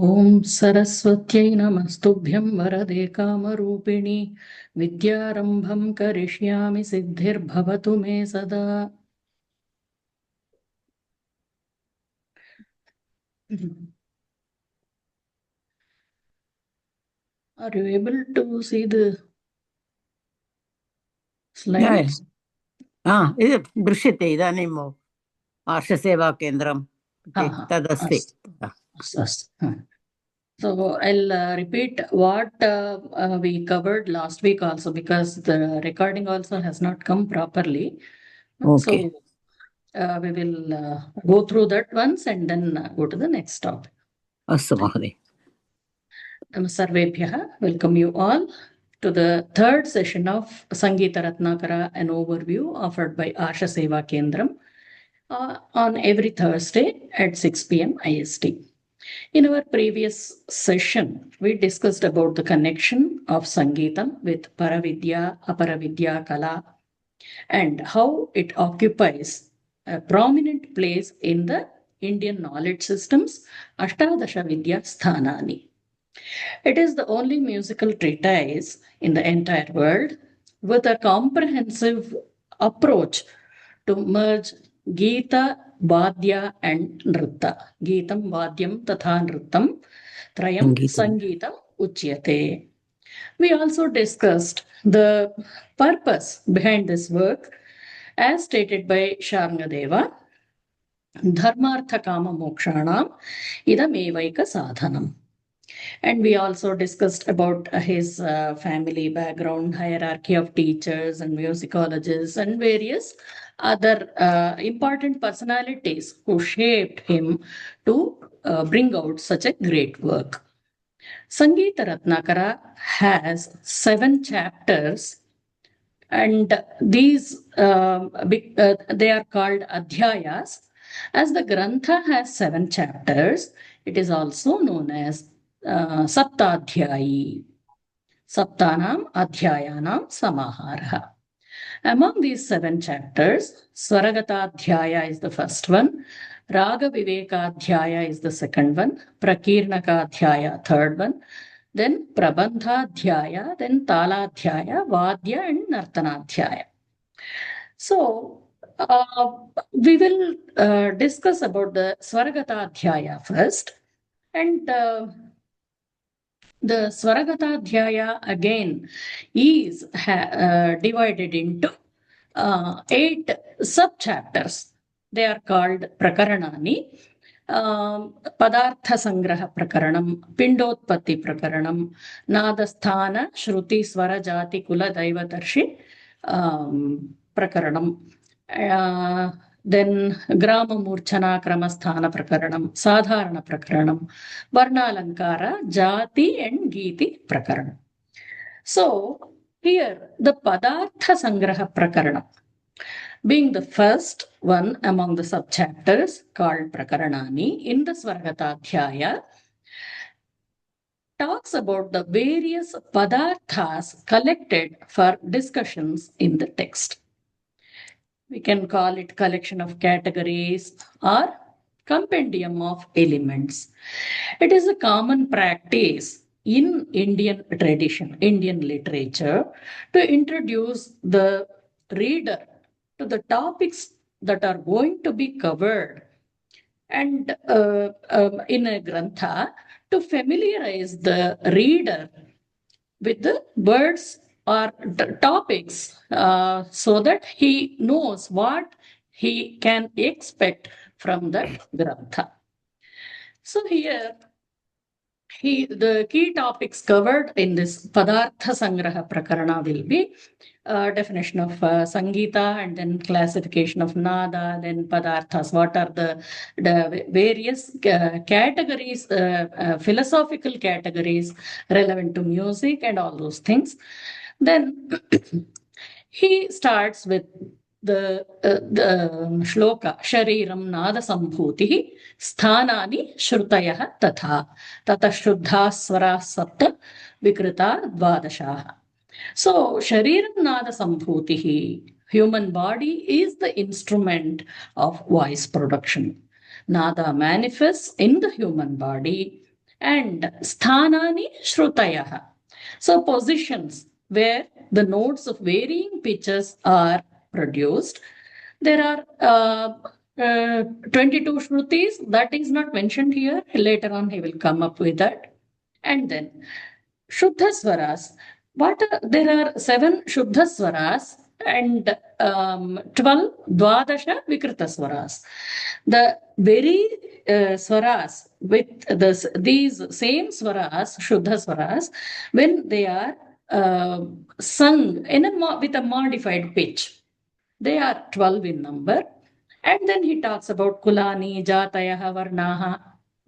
ॐ सरस्वत्यै नमस्तुभ्यं वरदे कामरूपिणि विद्यारम्भं करिष्यामि सिद्धिर्भवतु मे सदा। Are you able to see the slides? इद दृश्यते इदानीम् आर्षसेवाकेन्द्रम् इति तदस्ति। अस्तु। So I'll repeat what we covered last week also, because the recording also has not come properly. Okay. So we will go through that once and then go to the next topic. अस्तु महोदय। Sarvebhyah, welcome you all to the third session of Sangeetharatnakara-An Overview offered by Asha Seva Kendram on every Thursday at 6 p.m. IST. In our previous session, we discussed about the connection of Sangeetam with Paravidya, Aparavidya, Kala, and how it occupies a prominent place in the Indian knowledge systems, Ashtadasha Vidya Sthanani. It is the only musical treatise in the entire world with a comprehensive approach to merge Gita, Vadya and Nritta. Geetam, Vadyam, Tatha Nrittam, Trayam, Sangeetam, Uchyate. We also discussed the purpose behind this work as stated by Sharngadeva. Dharmartha Kama Mokshanam Idam Sadhanam. And we also discussed about his family background, hierarchy of teachers and musicologists, and various other important personalities who shaped him to bring out such a great work. Sangeetharatnakara has 7 chapters, and these they are called adhyayas. As the Grantha has 7 chapters, it is also known as Saptadhyayi. Saptanam Adhyayanam Samahara. Among these 7 chapters, Swaragatadhyaya is the first one, Raga Vivekadhyaya is the second one, Prakirnakadhyaya third one, then Prabandhadhyaya, then Taladhyaya, Vadya and Nartanadhyaya. So we will discuss about the Swaragatadhyaya first. And the Swaragatadhyaya again is divided into 8 sub-chapters. They are called Prakaranani. Padartha Sangraha Prakaranam, Pindotpatti Prakaranam, Nadasthana, Shruti, Swara, Jati, Kula, Daivatarshi Prakaranam. Then Grama Murchana Kramasthana Prakaranam, Sadharana Prakaranam, Varnalankara, Jati and Geeti Prakaranam. So here the Padartha Sangraha Prakaranam, being the first one among the sub-chapters called Prakaranani in the Swaragatadhyaya, talks about the various padarthas collected for discussions in the text. We can call it collection of categories or compendium of elements. It is a common practice in Indian tradition, Indian literature, to introduce the reader to the topics that are going to be covered and in a grantha, to familiarize the reader with the words or topics so that he knows what he can expect from that grantha. So here, the key topics covered in this Padartha Sangraha Prakarana will be definition of Sangeeta, and then classification of Nada, then Padarthas, what are the various categories, philosophical categories relevant to music and all those things. Then he starts with the shloka, Shariram Nada Sambhutihi, Sthanani Shrutayah Tatha, Tata Shuddha Swara Sapta, Vikrita Dvadashaha. So, Shariram Nada Sambhutihi, human body is the instrument of voice production. Nada manifests in the human body, and sthanani shrutayah. So positions where the notes of varying pitches are produced. There are 22 shrutis. That is not mentioned here. Later on, he will come up with that. And then Shuddha Swaras. There are 7 Shuddha Swaras and 12 Dwadasha Vikrita Swaras. The very Swaras with these same Swaras, Shuddha Swaras, when they are sung with a modified pitch, they are 12 in number. And then he talks about Kulani, Jatayaha, Varnaha,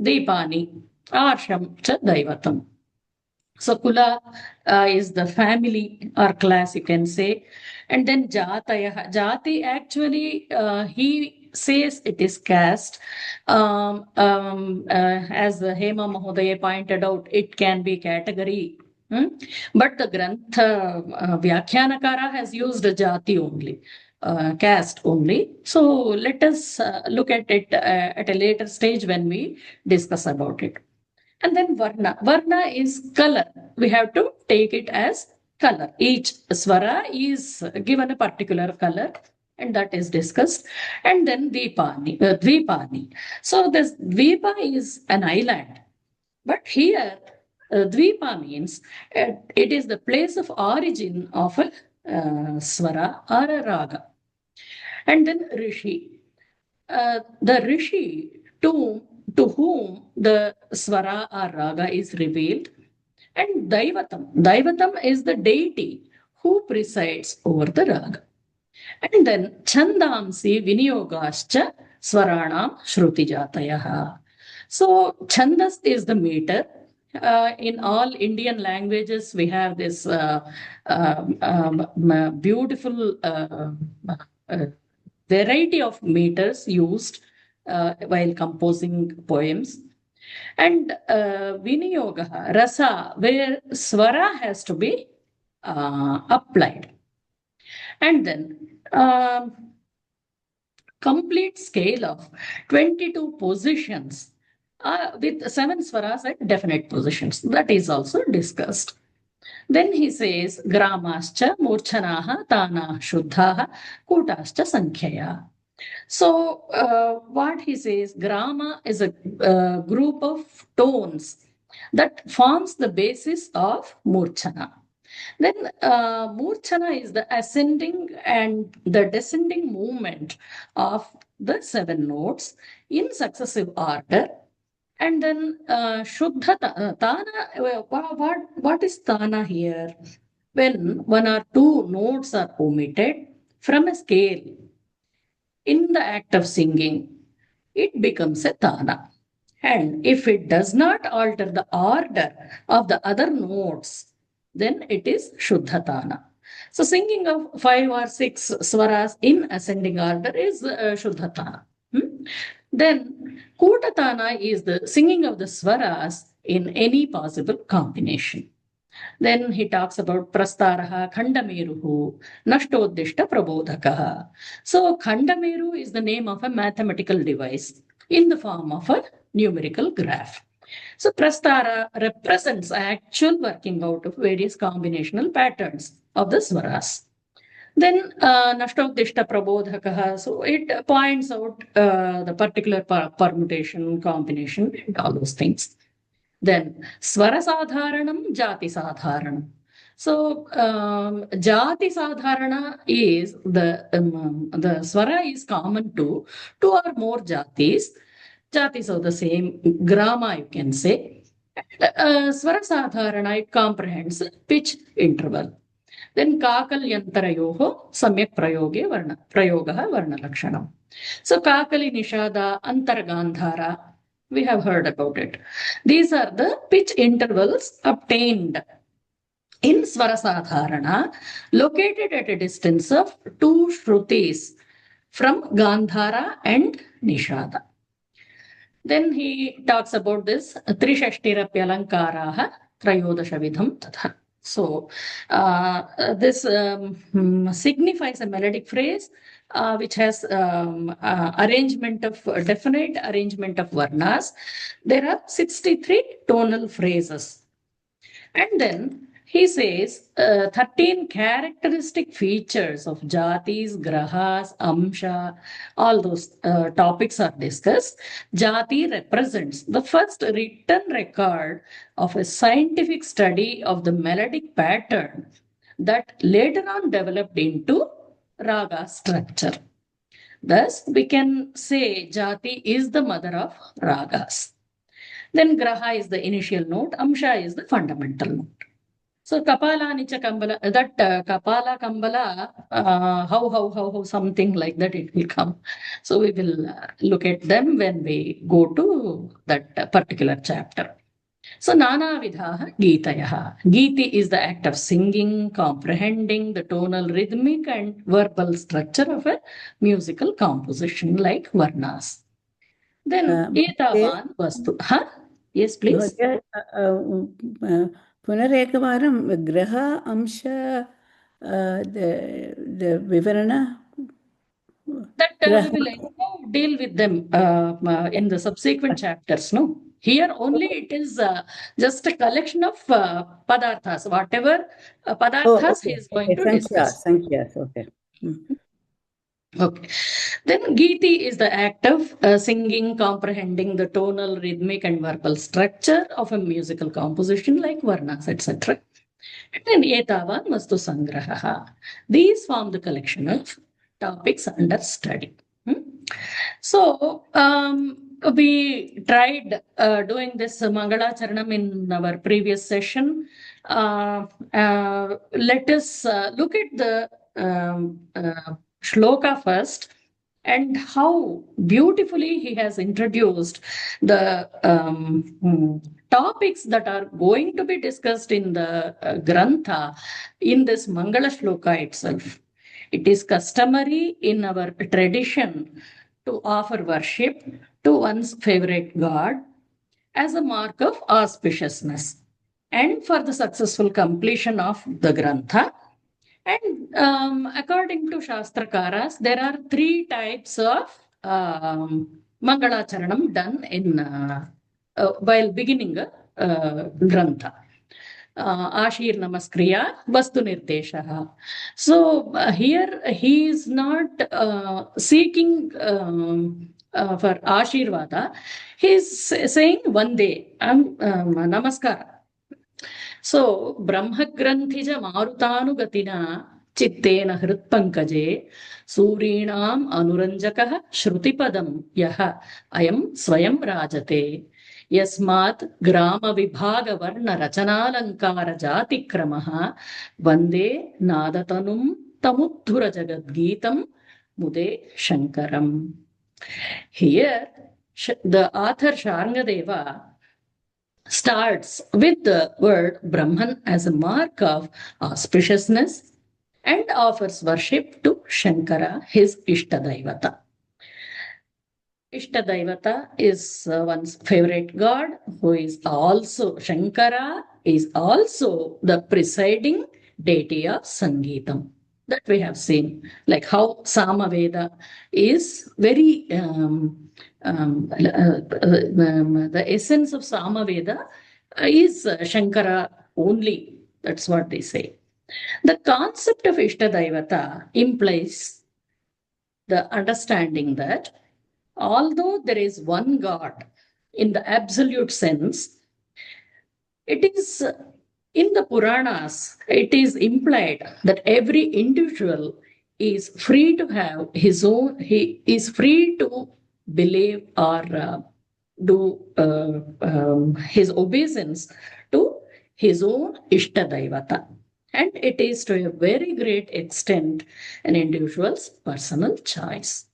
Deepani, Arsham, Cha Daivatam. So Kula is the family or class, you can say. And then Jatayah. Jati actually, he says it is caste. As Hema Mahodaya pointed out, it can be category. But the Grantha Vyakyanakara has used Jati only. Caste only. So let us look at it at a later stage when we discuss about it. And then Varna. Varna is color. We have to take it as color. Each swara is given a particular color, and that is discussed. And then Dvipani. So this Dvipa is an island. But here, Dvipa means it is the place of origin of a swara or a raga. And then Rishi. The Rishi to whom the swara or raga is revealed. And Daivatam. Daivatam is the deity who presides over the raga. And then Chandamsi Viniyogascha Swaranam Shrutijatayaha. So Chandas is the meter. In all Indian languages, we have this beautiful variety of meters used while composing poems. And Viniyoga, Rasa, where Swara has to be applied. And then complete scale of 22 positions with 7 Swaras at definite positions. That is also discussed. Then he says, Gramascha, Murchanaha, Tana, Shuddhaha, Kutascha, Sankhya. So what he says, Grama is a group of tones that forms the basis of Murchana. Then Murchana is the ascending and the descending movement of the 7 notes in successive order. And then Shuddha Tana, what is Tana here? When 1 or 2 notes are omitted from a scale in the act of singing, it becomes a Tana. And if it does not alter the order of the other notes, then it is Shuddha Tana. So singing of 5 or 6 swaras in ascending order is Shuddha Tana. Then Kutatana is the singing of the swaras in any possible combination. Then he talks about Prastaraha, Khandameruhu, Nashtodishta Prabodhakaha. So Khandameru is the name of a mathematical device in the form of a numerical graph. So Prastara represents actual working out of various combinational patterns of the swaras. Then Nashtodishta Prabodhakaha, so it points out the particular permutation, combination, and all those things. Then Swara Sadharanam, Jati Sadharanam. So Jati Sadharana is the Swara is common to 2 or more Jatis. Jatis of the same grama, you can say. Swara Sadharana, it comprehends pitch interval. Then Kakalyantaryoho Samyak Prayogaha Varna Lakshanam. So Kakali Nishada, Antargandhara, we have heard about it. These are the pitch intervals obtained in Swara Sadharana, located at a distance of 2 Shrutis from Gandhara and Nishada. Then he talks about this Trishashtirapya Alankaraha Trayodasha Vidham Tatha. So this signifies a melodic phrase which has definite arrangement of varnas. There are 63 tonal phrases. And then he says 13 characteristic features of jatis, grahas, amsha, all those topics are discussed. Jati represents the first written record of a scientific study of the melodic pattern that later on developed into raga structure. Thus, we can say jati is the mother of ragas. Then graha is the initial note, amsha is the fundamental note. So Kapala Nicha Kambala, that Kapala Kambala, how, something like that it will come. So we will look at them when we go to that particular chapter. So Nana Vidhaha Geetayaha. Geeti is the act of singing, comprehending the tonal, rhythmic and verbal structure of a musical composition like Varnas. Then Etavan Vastu. Huh? Yes, please. पुनरेकवारं ग्रह अंश विवरण that we will deal with them in the subsequent chapters. No, here only it is just a collection of padarthas. Whatever padarthas he is going to discuss. Sankhya, okay. Okay. Then Geeti is the act of singing, comprehending the tonal, rhythmic, and verbal structure of a musical composition like Varnas, etc. And then Etavan Vastu Sangraha. These form the collection of topics under study. So, we tried doing this Mangala Charanam in our previous session. Let us look at the shloka first and how beautifully he has introduced the topics that are going to be discussed in the Grantha in this Mangala shloka itself. It is customary in our tradition to offer worship to one's favorite god as a mark of auspiciousness and for the successful completion of the Grantha. And according to Shastrakaras, there are 3 types of Mangalacharanam done in while beginning a Grantha. Ashir Namaskriya, Vastu Nirdeshaha. So here he is not seeking for Ashirvada. He is saying Vande, Namaskara. So Brahmagrantija Marutanagatina Chittena Hritpankaje Surinam Anuranjakaha Shrutipadam Yaha Ayam Swayam Rajate Yasmat Grama Vibhaga Varna Rachanalankara Jatikramaha Vande Nadatanum Tamuddhura Jagadgeetam Mude Shankaram. Here, the author Sharngadeva starts with the word Brahman as a mark of auspiciousness and offers worship to Shankara, his Ishtadaivata. Ishtadaivata is one's favorite god, who is also Shankara, is also the presiding deity of Sangeetam. That we have seen, like how Samaveda is very the essence of Samaveda is Shankara only. That's what they say. The concept of Ishtadaivata implies the understanding that although there is one God in the absolute sense, it is in the Puranas, it is implied that every individual is free to have his own, he is free to believe or do his obeisance to his own Ishtadaivata. And it is to a very great extent an individual's personal choice.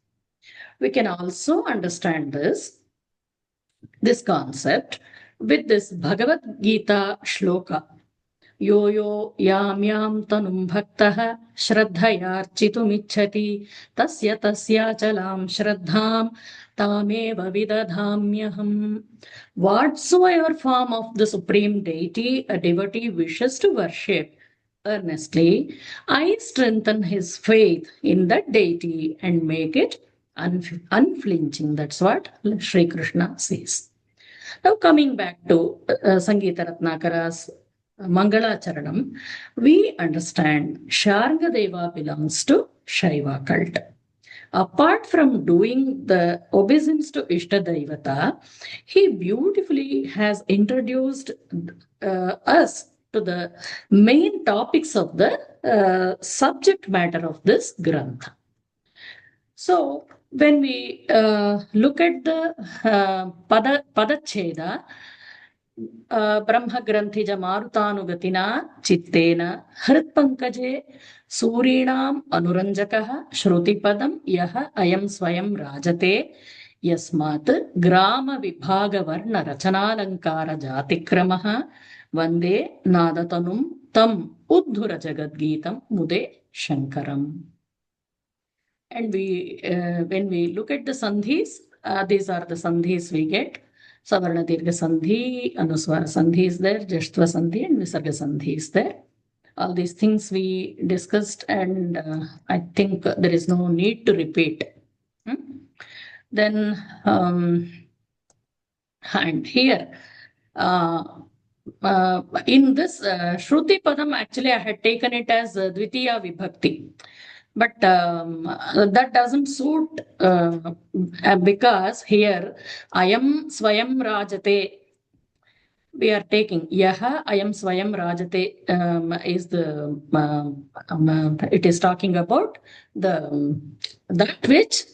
We can also understand this concept with this Bhagavad Gita shloka. Yo yo yam yam tanum bhaktah shraddhayarchitumicchati tasya tasya chalam shraddham tameva vidadhamyaham. Whatsoever form of the Supreme Deity a devotee wishes to worship, earnestly, I strengthen his faith in the deity and make it unflinching. That's what Sri Krishna says. Now, coming back to Sangeetharatnakara's Mangalacharanam, we understand Sharngadeva belongs to Shaiva cult. Apart from doing the obeisance to Ishtadaivata, he beautifully has introduced us to the main topics of the subject matter of this Grantha. So, when we look at the Padacheda, ब्रह्मग्रन्थिज मारुतानुगतिना चित्तेन हृत्पङ्कजे सूरीणाम् अनुरञ्जकः श्रुतिपदं यः अयं स्वयं राजते यस्मात् ग्रामविभागवर्णरचनालङ्कारजातिक्रमः वन्दे नादतनुं तम् उद्धुर जगद्गीतं मुदे शङ्करम्. And when we look at the sandhis, these are the sandhis we get. Savarna Dirgha Sandhi, Anuswara Sandhi is there, Jashtva Sandhi, and Visarga Sandhi is there. All these things we discussed, and I think there is no need to repeat. Then, and here, in this Shruti Padam, actually I had taken it as Dvitiya Vibhakti. But that doesn't suit because here Ayam Swayam Rajate, we are taking Yaha Ayam Swayam Rajate is the it is talking about that which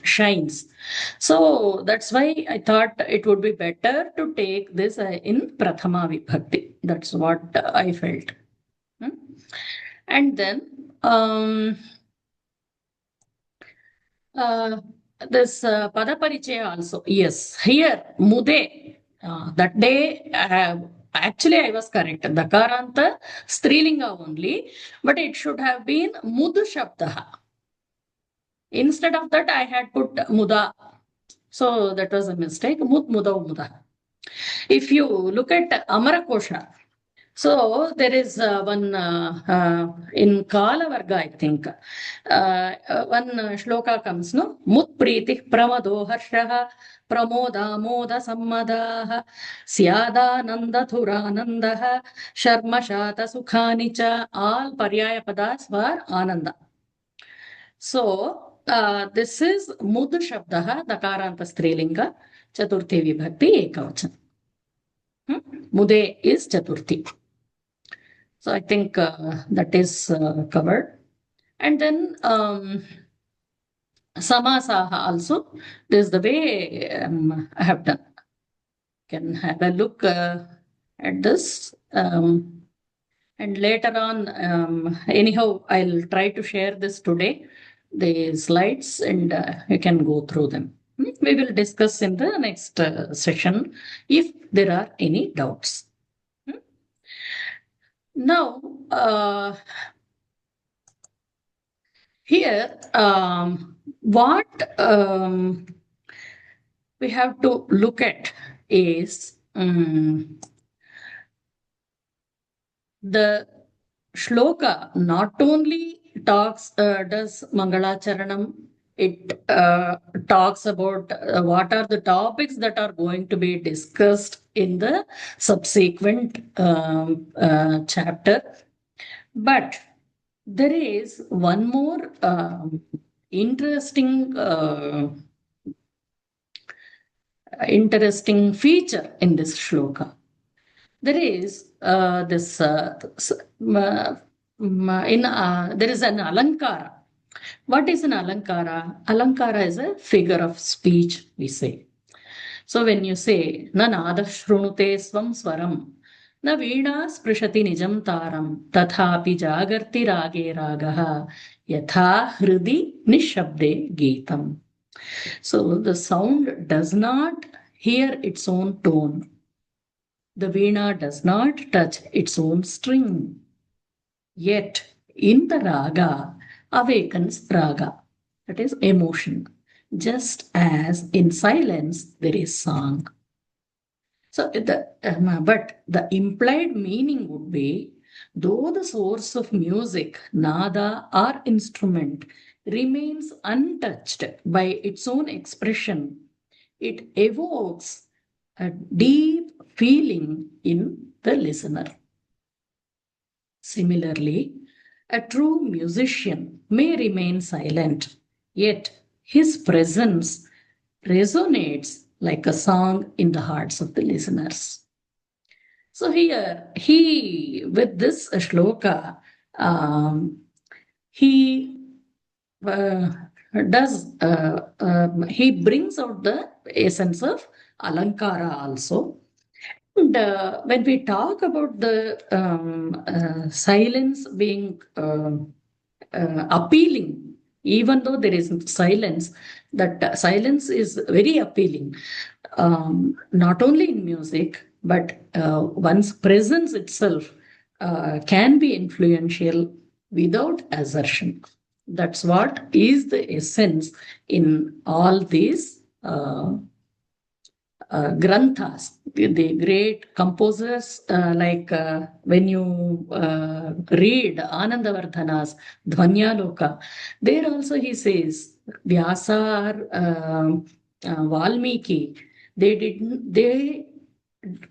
shines. So that's why I thought it would be better to take this in Prathama Vibhakti. That's what I felt. And then this Padaparichaya also, yes, here Mude, that day actually I was correct, Dakaranta Strilinga only, but it should have been Mud Shabdaha. Instead of that I had put Muda, so that was a mistake. Mud Muda Muda. If you look at Amarakosha, so there is one in Kala Varga, I think, one shloka comes, no? Mut Pritih Pramado Harshaha Pramoda Moda Sammadaha Syada Nanda Thuranandaha Sharma Shata Sukhanicha. All Paryaya Padas were Ananda. So this is Mud Shabdaha, Dakaranta Strilinga, Chaturthi Vibhakti Ekavachan. Mude is Chaturthi. So I think that is covered. And then Samasaha also, this is the way I have done. Can have a look at this. And later on, anyhow, I'll try to share this today, the slides, and you can go through them. We will discuss in the next session if there are any doubts. Now, here, what we have to look at is the shloka not only talks, does Mangalacharanam, it talks about what are the topics that are going to be discussed in the subsequent chapter. But there is one more interesting feature in this shloka. There is there is an alankara. What is an alankara? Alankara is a figure of speech, we say. So when you say, na nada shrunute swam swaram, na veena sprishati nijam taram, tathapi jagarti rage ragaha, yatha hridi nishabde geetam. So the sound does not hear its own tone. The veena does not touch its own string. Yet in the raga awakens raga, that is emotion, just as in silence there is song. So but the implied meaning would be though the source of music, nada or instrument, remains untouched by its own expression, it evokes a deep feeling in the listener. Similarly, a true musician may remain silent, yet his presence resonates like a song in the hearts of the listeners. So here, with this shloka, he he brings out the essence of Alankara also. And when we talk about the silence being appealing, even though there is silence, that silence is very appealing, not only in music, but one's presence itself can be influential without assertion. That's what is the essence in all these granthas, the great composers, like when you read Anandavardhana's Dhvanyaloka, there also he says Vyasa or Valmiki, they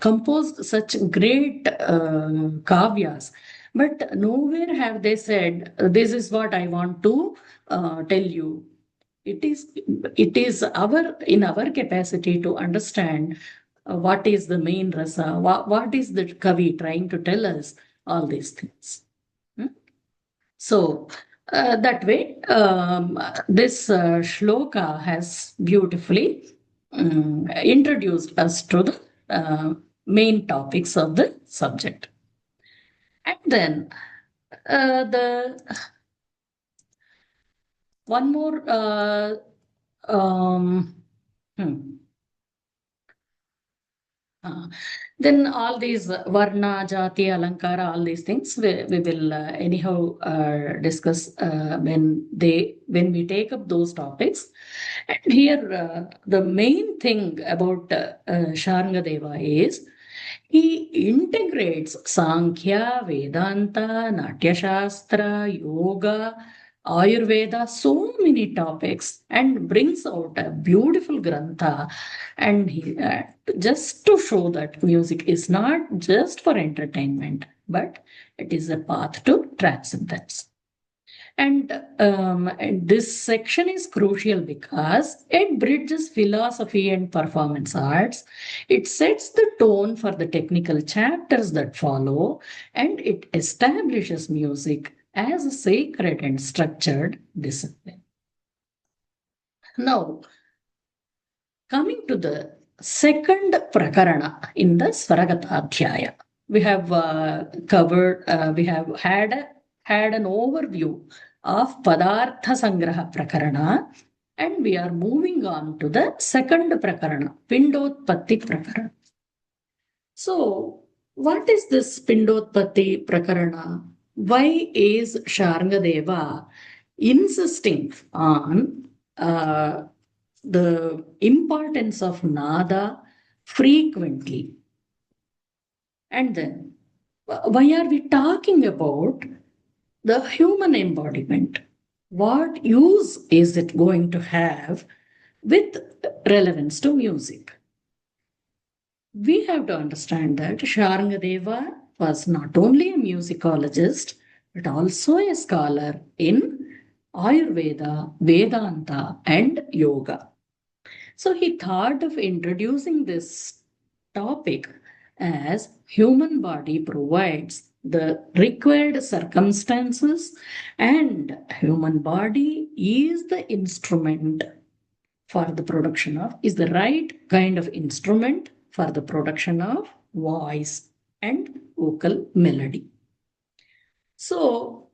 composed such great kavyas, but nowhere have they said, this is what I want to tell you. It is in our capacity to understand what is the main rasa, what is the Kavi trying to tell us, all these things. So that way, this shloka has beautifully introduced us to the main topics of the subject. And then the one more then all these varna, jati, alankara, all these things we will anyhow discuss when we take up those topics. And here the main thing about Sharangadeva is he integrates Sankhya, Vedanta, Natya Shastra, Yoga, Ayurveda, so many topics, and brings out a beautiful grantha. And he, just to show that music is not just for entertainment, but it is a path to transcendence. And this section is crucial because it bridges philosophy and performance arts. It sets the tone for the technical chapters that follow, and it establishes music as a sacred and structured discipline. Now, coming to the second prakarana in the Svaragatadhyaya, we have covered, we have had an overview of Padartha Sangraha Prakarana, and we are moving on to the second prakarana, Pindotpatti Prakarana. So, what is this Pindotpatti Prakarana? Why is Sharangadeva insisting on the importance of nada frequently? And then, why are we talking about the human embodiment? What use is it going to have with relevance to music? We have to understand that Sharangadeva was not only a musicologist, but also a scholar in Ayurveda, Vedanta, and Yoga. So he thought of introducing this topic as human body provides the required circumstances, and human body is the instrument for the production of, is the right kind of instrument for the production of voice and vocal melody. So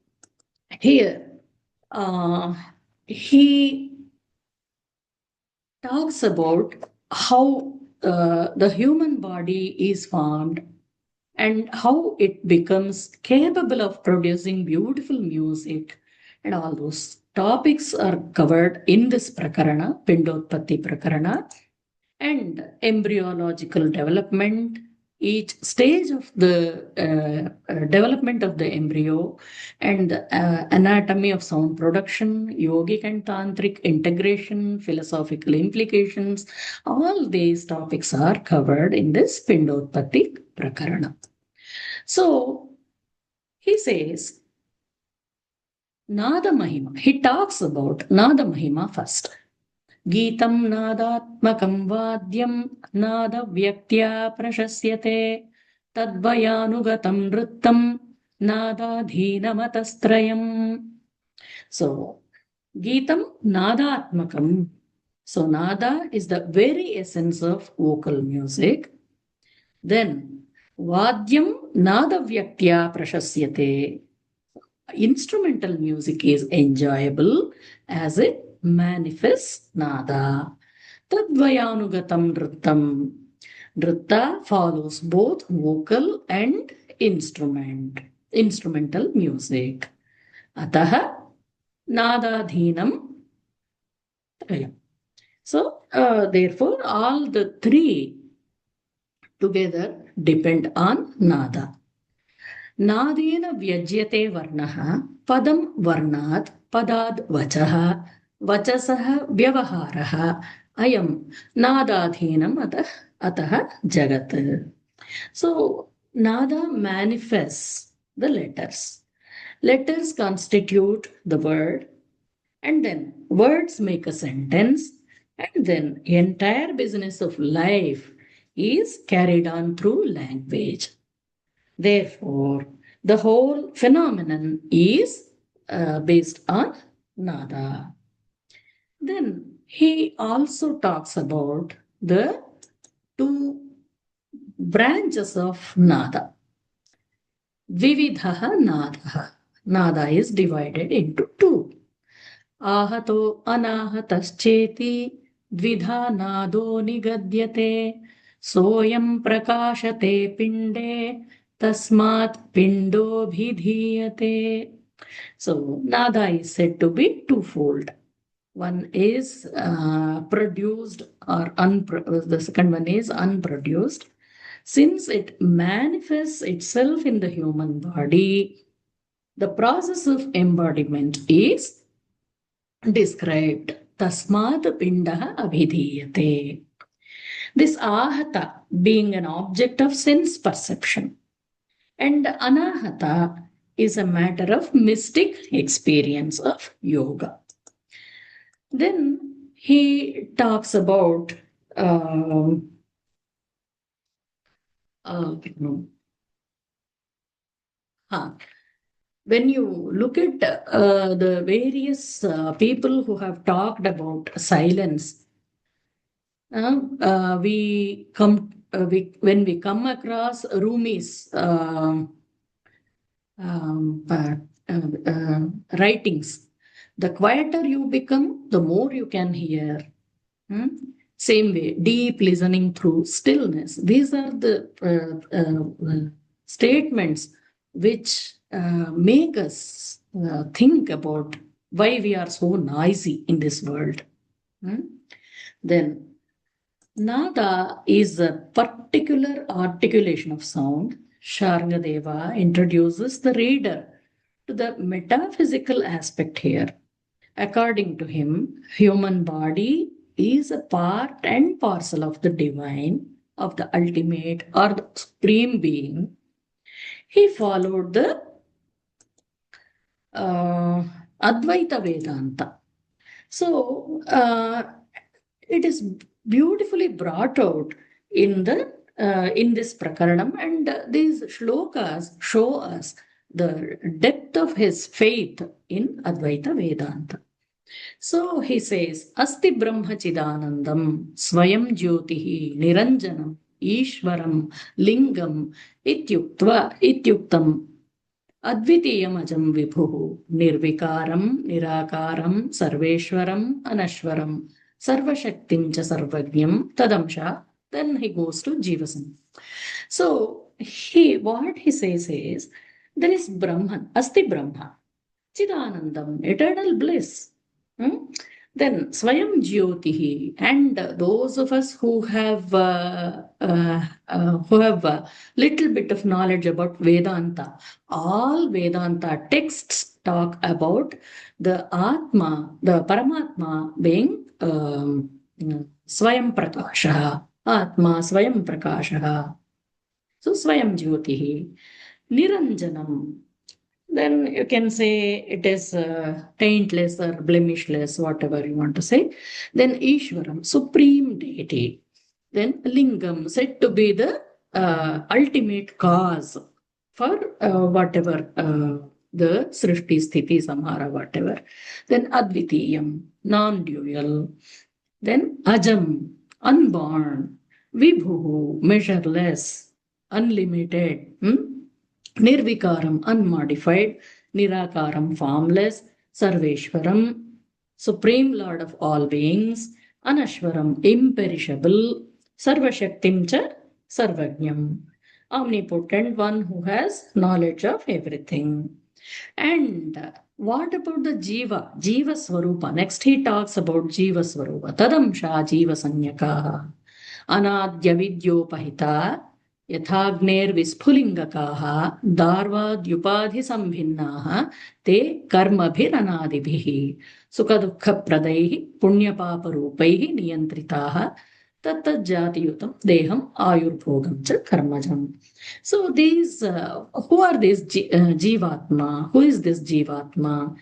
here he talks about how the human body is formed and how it becomes capable of producing beautiful music, and all those topics are covered in this prakarana, Pindotpatti Prakarana. And embryological development, each stage of the development of the embryo and the anatomy of sound production, yogic and tantric integration, philosophical implications, all these topics are covered in this Pindotpatti Prakarana. So he says, Nada Mahima. He talks about Nada Mahima first. Geetam nadatmakam vadyam nada vyaktya prashasyate tadvayanugatam nrittam nadadhinamatastrayam. So, Geetam nadatmakam. So, nada is the very essence of vocal music. Then, vadyam nada vyaktya prashasyate. Instrumental music is enjoyable as it manifests nada. Tadvayanugatam nrittam. Nritta follows both vocal and instrumental music. Ataha nadadhinam. So, therefore, all the three together depend on nada. Nadena vyajyate varnaha padam varnat padad vachaha vachasaha vyavaharaha ayam nadadhinam ataha jagat. So, nada manifests the letters. Letters constitute the word, and then words make a sentence, and then entire business of life is carried on through language. Therefore, the whole phenomenon is based on nada. Then he also talks about the two branches of nada. Vividhaha nadaha. Nada is divided into two. Ahato anahatascheti dvidha nado nigadyate soyam prakashate pinde tasmat pindo bhidhiyate. So, nada is said to be twofold. One is produced or the second one is unproduced. Since it manifests itself in the human body, the process of embodiment is described. Tasmat pindaha abhidhiyate. This ahata being an object of sense perception, and anahata is a matter of mystic experience of yoga. Then he talks about when you look at the various people who have talked about silence, when we come across Rumi's writings, the quieter you become, the more you can hear. Same way, deep listening through stillness. These are the statements which make us think about why we are so noisy in this world. Then, nada is a particular articulation of sound. Sharngadeva introduces the reader to the metaphysical aspect here. According to him, human body is a part and parcel of the divine, of the ultimate or the supreme being. He followed the Advaita Vedanta. So, it is beautifully brought out in this Prakaranam, and these shlokas show us the depth of his faith in Advaita Vedanta. So he says, Asti Brahma Chidanandam Swayam Jyotihi Niranjanam Ishwaram Lingam Ityuktam Advitiyam Ajam Vibhuhu Nirvikaram Nirakaram Sarveshwaram Anashwaram Sarvashaktim Cha Sarvagnyam Tadamsha. Then he goes to Jivasam. So what he says is, there is Brahman, Asti Brahma, Chidanandam, eternal bliss. Then Swayam Jyotihi, and those of us who have little bit of knowledge about Vedanta, all Vedanta texts talk about the Atma, the Paramatma being Swayam Prakasha, Atma Swayam Prakasha. So Swayam Jyotihi, Niranjanam. Then you can say it is taintless or blemishless, whatever you want to say. Then Ishwaram, supreme deity. Then Lingam, said to be the ultimate cause for whatever the Srishti, Sthiti, Samhara, whatever. Then Advitiyam, non-dual. Then Ajam, unborn. Vibhu, measureless, unlimited. Nirvikaram, unmodified. Nirakaram, formless. Sarveshwaram, supreme lord of all beings. Anashwaram, imperishable. Sarvashaktim cha sarvajnam, omnipotent, one who has knowledge of everything. And what about the Jiva? Jiva Swarupa. Next he talks about Jiva Swarupa. Tadamsha Jiva Sanyakaha. Anadya Vidyopahita. Yathagner Darvadyupadhi Sambhinnaha Te Karmabhiranadibhihi Sukadukha Pradaihi Punyapaparupaihi Niyantritaha Tattajatiyutam Deham Ayurbhogam Cha Karmajam. So these, who are these Jivatma? Who is this Jivatma?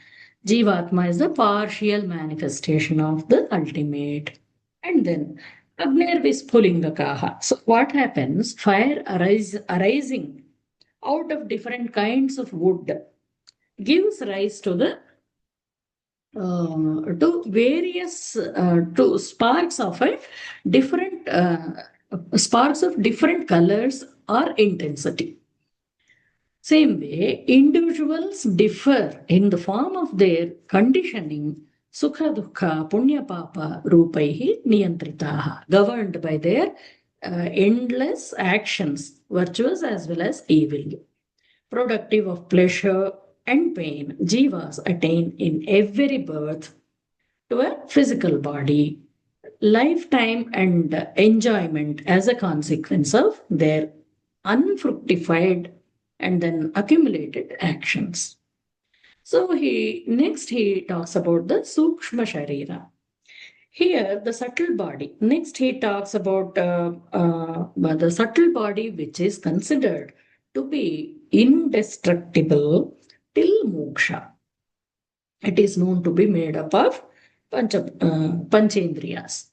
Jivatma is the partial manifestation of the ultimate. And then Agner Vispulingakaha. So what happens? Fire arising out of different kinds of wood gives rise to the to various to sparks of a different sparks of different colors or intensity. Same way, individuals differ in the form of their conditioning, sukha dukha punya papa rupaihi niyantritaha, governed by their endless actions, virtuous as well as evil. Productive of pleasure and pain, jivas attain in every birth to a physical body, lifetime and enjoyment as a consequence of their unfructified and then accumulated actions. So next he talks about the Sukshma Sharira. Here, the subtle body. Next, he talks about the subtle body, which is considered to be indestructible till moksha. It is known to be made up of Panchendriyas.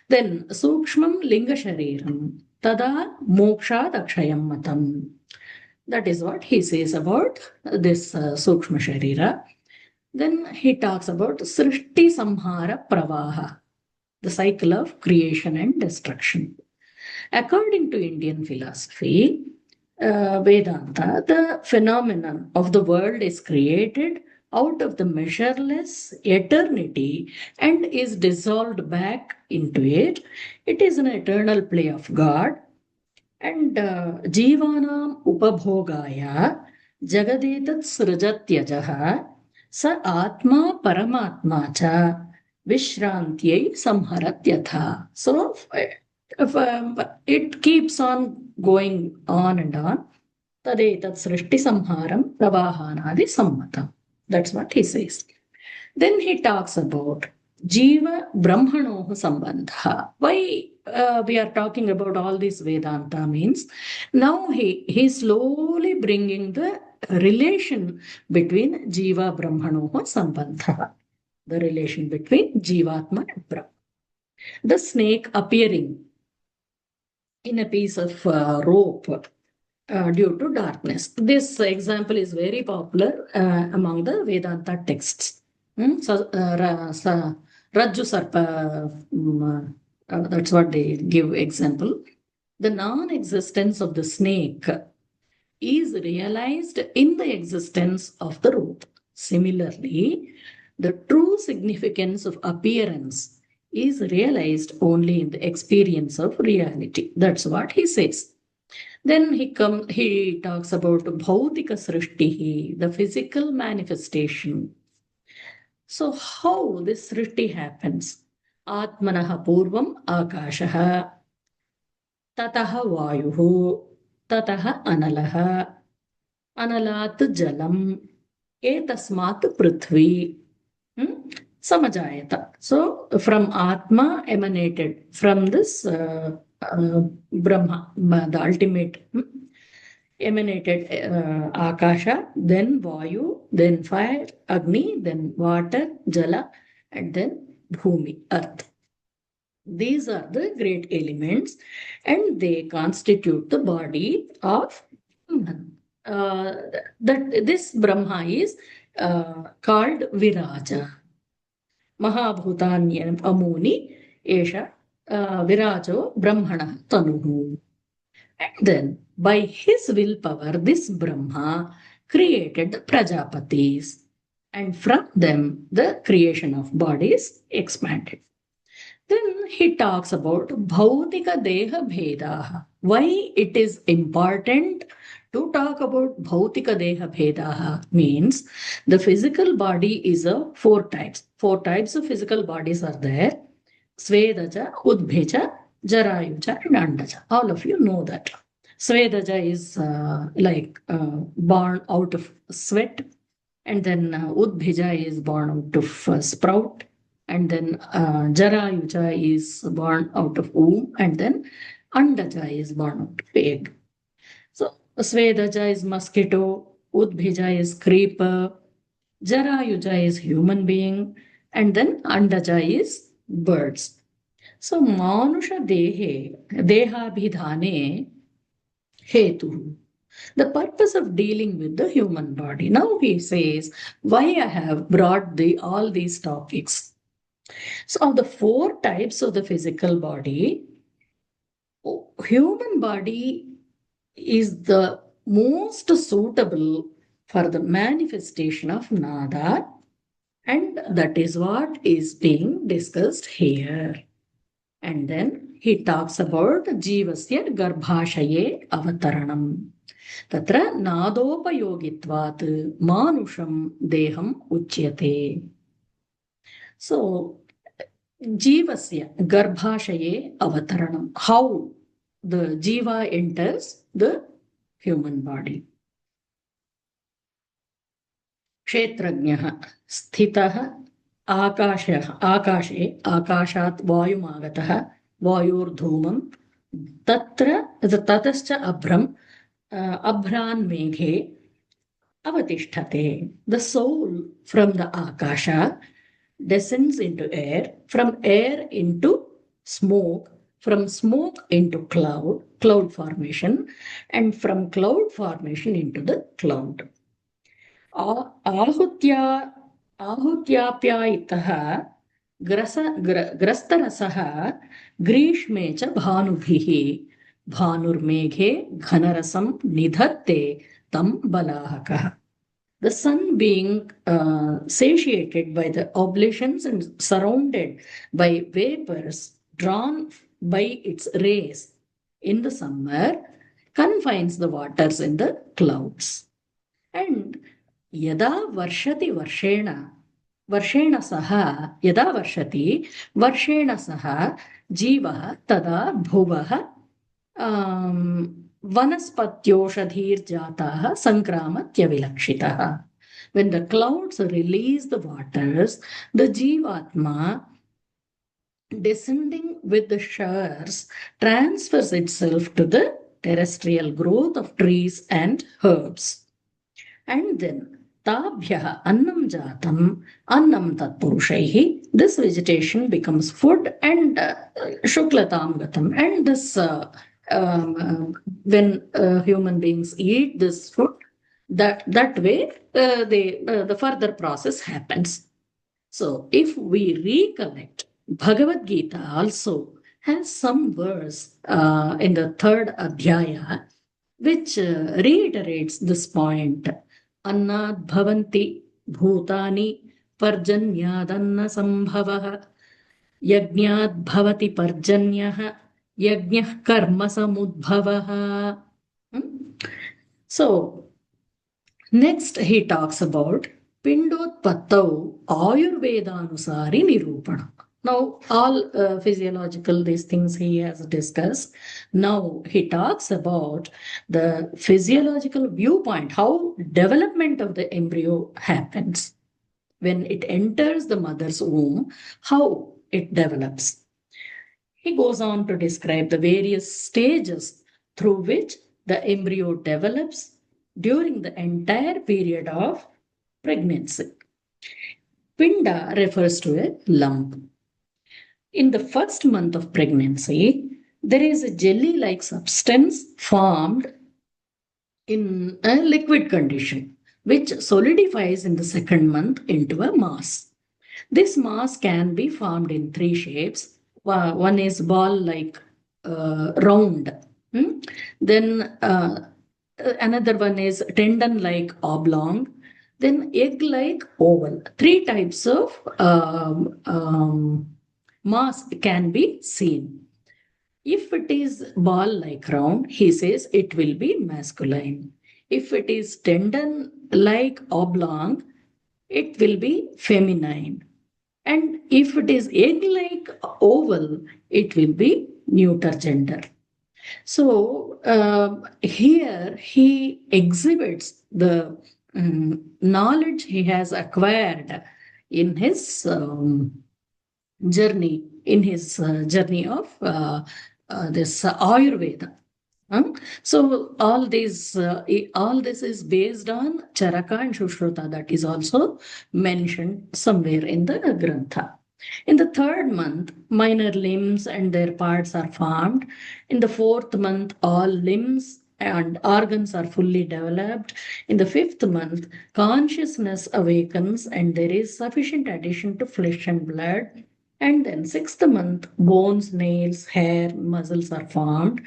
Then, Sukshmam Linga Shariram, Tada Moksha Akshayam Matam. That is what he says about this Sukshma Sharira. Then he talks about Srishti Samhara Pravaha, the cycle of creation and destruction. According to Indian philosophy, Vedanta, the phenomenon of the world is created out of the measureless eternity and is dissolved back into it. It is an eternal play of God. And Jivanam Upabhogaya Jagadetat Srujatyajaha Sa Atma Paramatma Cha Vishrantyai Samharatyatha. So it keeps on going on and on. Tadetat Srishti Samharam Pravahanadi Sammatam. That's what he says. Then he talks about Jiva Brahmanoh Sambandha. Why we are talking about all this Vedanta means now he's slowly bringing the relation between Jiva Brahmanoh Sambandha, the relation between Jivatma and Brahma. The snake appearing in a piece of rope due to darkness. This example is very popular among the Vedanta texts. Rajju Sarpa, that's what they give example. The non-existence of the snake is realized in the existence of the rope. Similarly, the true significance of appearance is realized only in the experience of reality. That's what he says. Then he talks about Bhautika Srishtihi, the physical manifestation. So how this srishti happens? Atmanah purvam akashaha, tataha vayuhu, tataha analaha, analat jalam, etasmat prithvi, samajayata. So from Atma emanated from this Brahma, the ultimate emanated Akasha, then Vayu, then fire, Agni, then water, Jala, and then Bhumi, earth. These are the great elements and they constitute the body of human. This Brahma is called Viraja. Mahabhutanyam Amuni Esha Virajo Brahmana Tanuhu. And then, by his willpower, this Brahma created the Prajapatis. And from them, the creation of bodies expanded. Then he talks about Bhautika Deha Bhedaha. Why it is important to talk about Bhautika Deha Bhedaha means the physical body is of four types. Four types of physical bodies are there. Svedaja, Udbheja, Jarayuja, and Andaja. All of you know that. Svedaja is born out of sweat, and then Udbheja is born out of sprout, and then Jarayuja is born out of womb, and then Andaja is born out of egg. So Svedaja is mosquito, Udbheja is creeper, Jarayuja is human being, and then Andaja is birds. So Manusha Dehabhidhane Hetu. The purpose of dealing with the human body. Now he says, why I have brought all these topics. So of the four types of the physical body, human body is the most suitable for the manifestation of nada, and that is what is being discussed here. And then he talks about Jivasya Garbhashaye Avataranam. Tatra Nadopayogitvat Manusham Deham Uchyate. So, Jivasya Garbhashaye Avataranam. How the Jiva enters the human body. Kshetrajnah Sthitah आकाशे आकाशात् वायुमागतः वायोर्धूमं ततश्च अभ्रान् मेघे अवतिष्ठते. The soul from the akasha descends into air, from air into smoke, from smoke into cloud formation, and from cloud formation into the cloud. आहुत्याप्यायितः ग्रस्तरसः ग्रीष्मे च भानुभिः भानुर्मेघे घनरसं निधत्ते तं बलाहकः. The sun being satiated by the oblations and surrounded by vapors drawn by its rays in the summer confines the waters in the clouds. And यदा वर्षति वर्षेण सह यदा वर्षति वर्षेण सह जीवः तदा भुवः वनस्पत्योषधीर्जाताः संक्रामत्यविलक्षितः. When the clouds release the waters, the Jivatma descending with the showers transfers itself to the terrestrial growth of trees and herbs. And then Tabhyah annam jatam annam tatpurushaihi. This vegetation becomes food and shuklatam gatam. And this when human beings eat this food, that way the further process happens. So if we recollect, Bhagavad Gita also has some verse in the 3rd adhyaya which reiterates this point. Annad bhavanti bhutani parjanyadanna sambhavah yajnad bhavati parjanyah yajnah karma samudbhavah. So next he talks about Pindotpattau Ayurvedanusari Nirupana. Now, all physiological these things he has discussed. Now, he talks about the physiological viewpoint, how development of the embryo happens. When it enters the mother's womb, how it develops. He goes on to describe the various stages through which the embryo develops during the entire period of pregnancy. Pinda refers to a lump. In the first month of pregnancy, there is a jelly-like substance formed in a liquid condition, which solidifies in the second month into a mass. This mass can be formed in three shapes. One is ball-like round. Then another one is tendon-like oblong. Then egg-like oval. Three types of mass can be seen. If it is ball-like round, he says it will be masculine. If it is tendon-like oblong, it will be feminine. And if it is egg-like oval, it will be neuter gender. So here he exhibits the knowledge he has acquired in his journey of this Ayurveda. So all this is based on Charaka and Shushruta, that is also mentioned somewhere in the Grantha. In the third month, minor limbs and their parts are formed. In the fourth month, all limbs and organs are fully developed. In the fifth month, consciousness awakens and there is sufficient addition to flesh and blood. And then sixth month, bones, nails, hair, muscles are formed.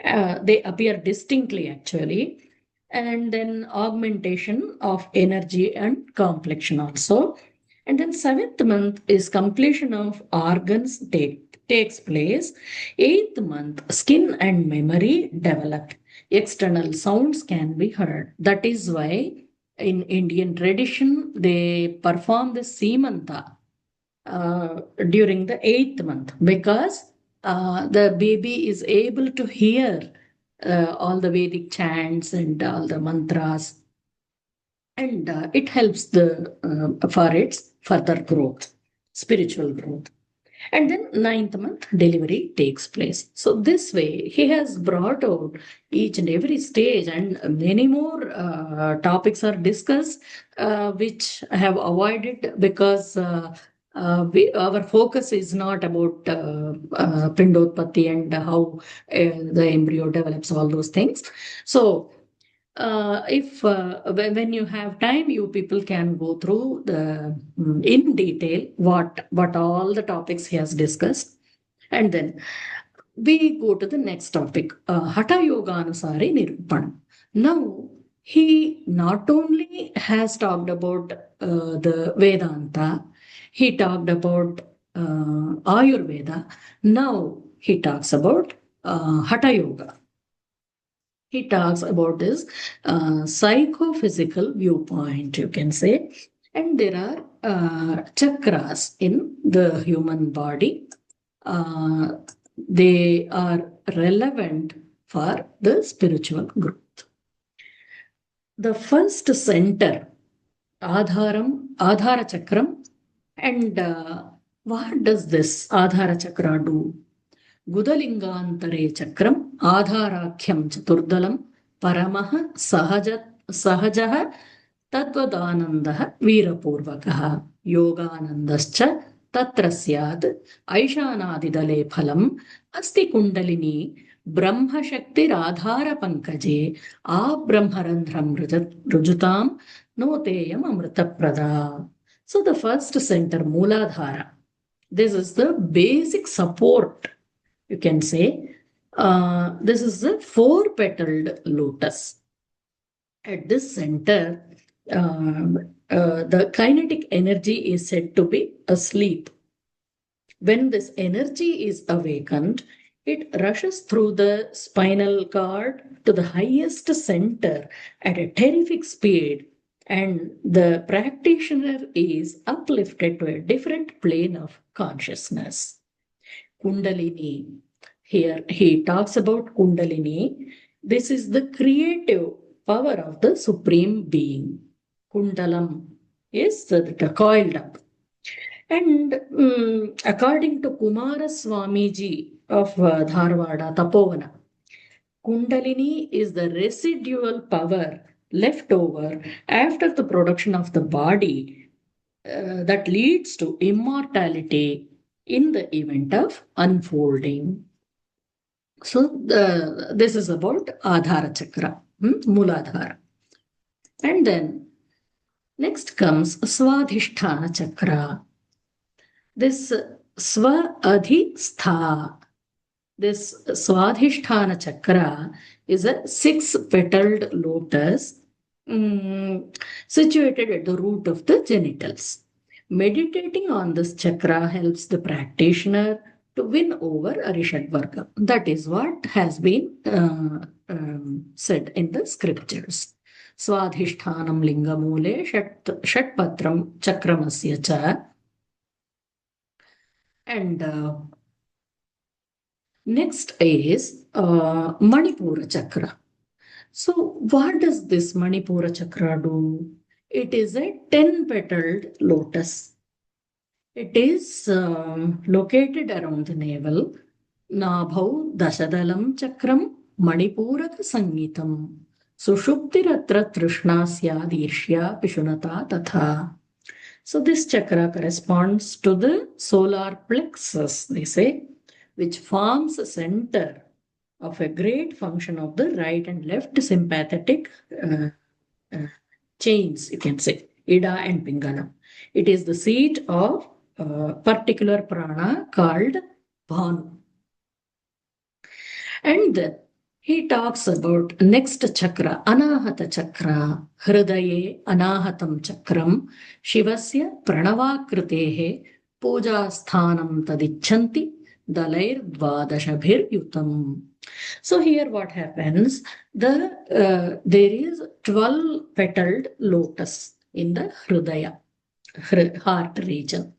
They appear distinctly actually. And then augmentation of energy and complexion also. And then seventh month is completion of organs takes place. Eighth month, skin and memory develop. External sounds can be heard. That is why in Indian tradition, they perform the Simanta during the eighth month, because the baby is able to hear all the Vedic chants and all the mantras, and it helps for its further growth, spiritual growth. And then ninth month delivery takes place. So this way he has brought out each and every stage, and many more topics are discussed, which I have avoided because our focus is not about Pindotpatti and how the embryo develops, all those things. So if when you have time, you people can go through the in detail what all the topics he has discussed, and then we go to the next topic, Hatha Yoga Anusari Nirupana. Now he not only has talked about the Vedanta, he talked about Ayurveda. Now he talks about Hatha Yoga. He talks about this psychophysical viewpoint, you can say. And there are chakras in the human body. They are relevant for the spiritual growth. The first center, Adhara Chakram. And what does this Adhara Chakra do? Gudalingantare Chakram Adharakhyam Chaturdalam Paramaha Sahajaha Tadvadanandaha Veerapurvakaha Yoganandascha Tatra Syad Aishanadidale Phalam Asti Kundalini Brahma Shakti Radhara Pankaje Abrahmarandhram Rujutam Noteyam Amritaprada. So the first center, Mooladhara. This is the basic support, you can say. This is the four-petaled lotus. At this center, the kinetic energy is said to be asleep. When this energy is awakened, it rushes through the spinal cord to the highest center at a terrific speed, and the practitioner is uplifted to a different plane of consciousness. Kundalini. Here he talks about Kundalini. This is the creative power of the Supreme Being. Kundalam is the coiled up. And according to Kumara Swamiji of Dharwada, Tapovana, Kundalini is the residual power left over after the production of the body that leads to immortality in the event of unfolding. So this is about Adhara Chakra, Mooladhara. And then next comes Swadhisthana Chakra. This Swa-Adhi-Stha, this Swadhisthana Chakra is a 6-petaled lotus situated at the root of the genitals. Meditating on this chakra helps the practitioner to win over Arishadvarga. That is what has been said in the scriptures. Swadhishthanam lingamule shatpatram chakramasya cha. And next is Manipura Chakra. So what does this Manipura Chakra do? It is a 10-petaled lotus. It is located around the navel. Nabhau Dashadalam Chakram Manipuraka Sangeetam Sushuptiratra Trishna Syadishya Pishunata Tatha. So this chakra corresponds to the solar plexus, they say, which forms a center of a great function of the right and left sympathetic chains, you can say, Ida and Pingala. It is the seat of a particular prana called Bhanu. And he talks about next chakra, Anahata Chakra, Hridaye Anahatam Chakram, Shivasya Pranavakrutehe, Puja Sthanam Tadichanti, Dalair Dvadashabhir Yutam. So here what happens, there is 12-petaled lotus in the Hridaya, heart region.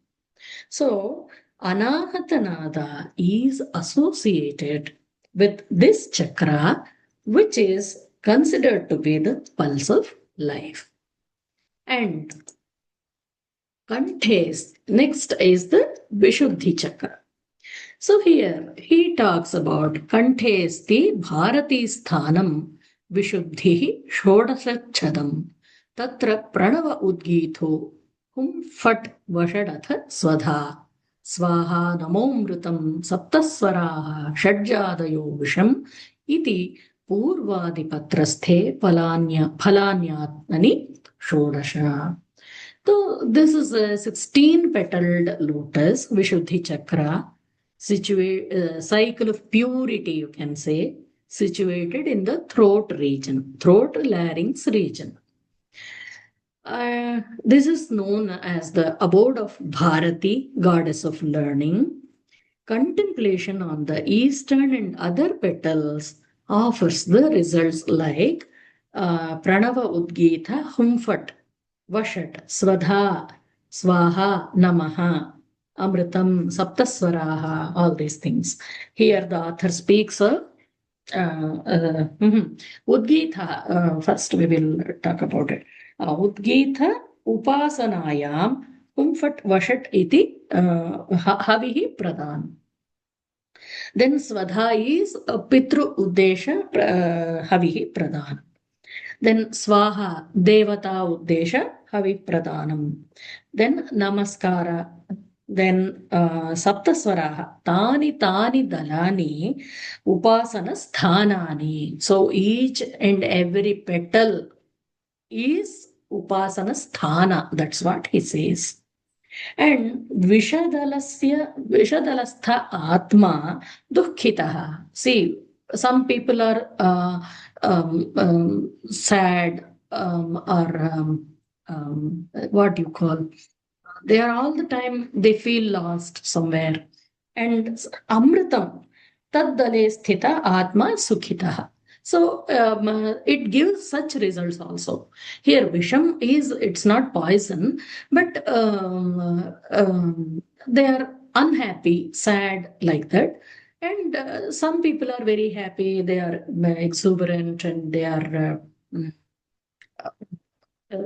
So Anahatanada is associated with this chakra, which is considered to be the pulse of life. And Kanthes, next is the Vishuddhi Chakra. So here he talks about Kanthes Bharati Sthanam Vishuddhi Shodasachadam Tatra Pranava Udgitho Hum Fat Vashadatha Swadha Swaha Namomrutam Saptaswaraha Shadjadayo Visham Iti Purvadipatrasthe Phalanyatmani Shodasha. So this is a 16-petaled lotus, Vishuddhi Chakra, cycle of purity, you can say, situated in the throat region, throat larynx region. This is known as the abode of Bharati, goddess of learning. Contemplation on the eastern and other petals offers the results like Pranava Udgita, Humfat, Vashat, Swadha, Swaha, Namaha, Amritam, Saptaswaraha, all these things. Here the author speaks of Udgita. First we will talk about it. Udgita Upasanayam Humfat Vashat iti Havihi Pradhan. Then Swadha is Pitru Uddesha Havihi Pradhan. Then Swaha Devata Uddesha Havi Pradhanam. Then Namaskara. Then Saptaswaraha Tani Dalani Upasana Sthanani. So each and every petal is Upasana Sthana. That's what he says. And Vishadalastha Atma Dukkhitaha. See, some people are sad or what you call, they are all the time, they feel lost somewhere. And Amritam Taddale Sthita Atma Sukhitaha. So it gives such results also. Here, Visham it's not poison, but they are unhappy, sad, like that. And some people are very happy, they are exuberant, and they are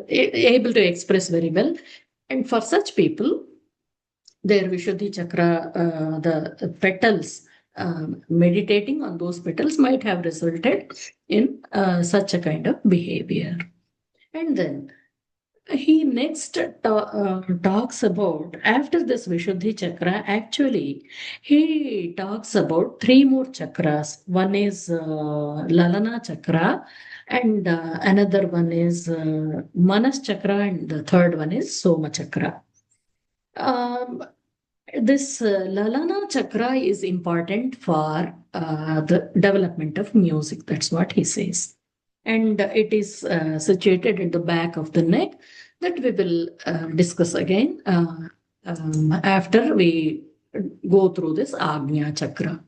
able to express very well. And for such people, their Vishuddhi chakra, the petals, meditating on those petals might have resulted in such a kind of behavior. And then he next talks about, after this Vishuddhi chakra, actually, he talks about three more chakras. One is Lalana chakra, and another one is Manas chakra, and the third one is Soma chakra. This Lalana chakra is important for the development of music. That's what he says. And it is situated at the back of the neck, that we will discuss again after we go through this Agnya chakra.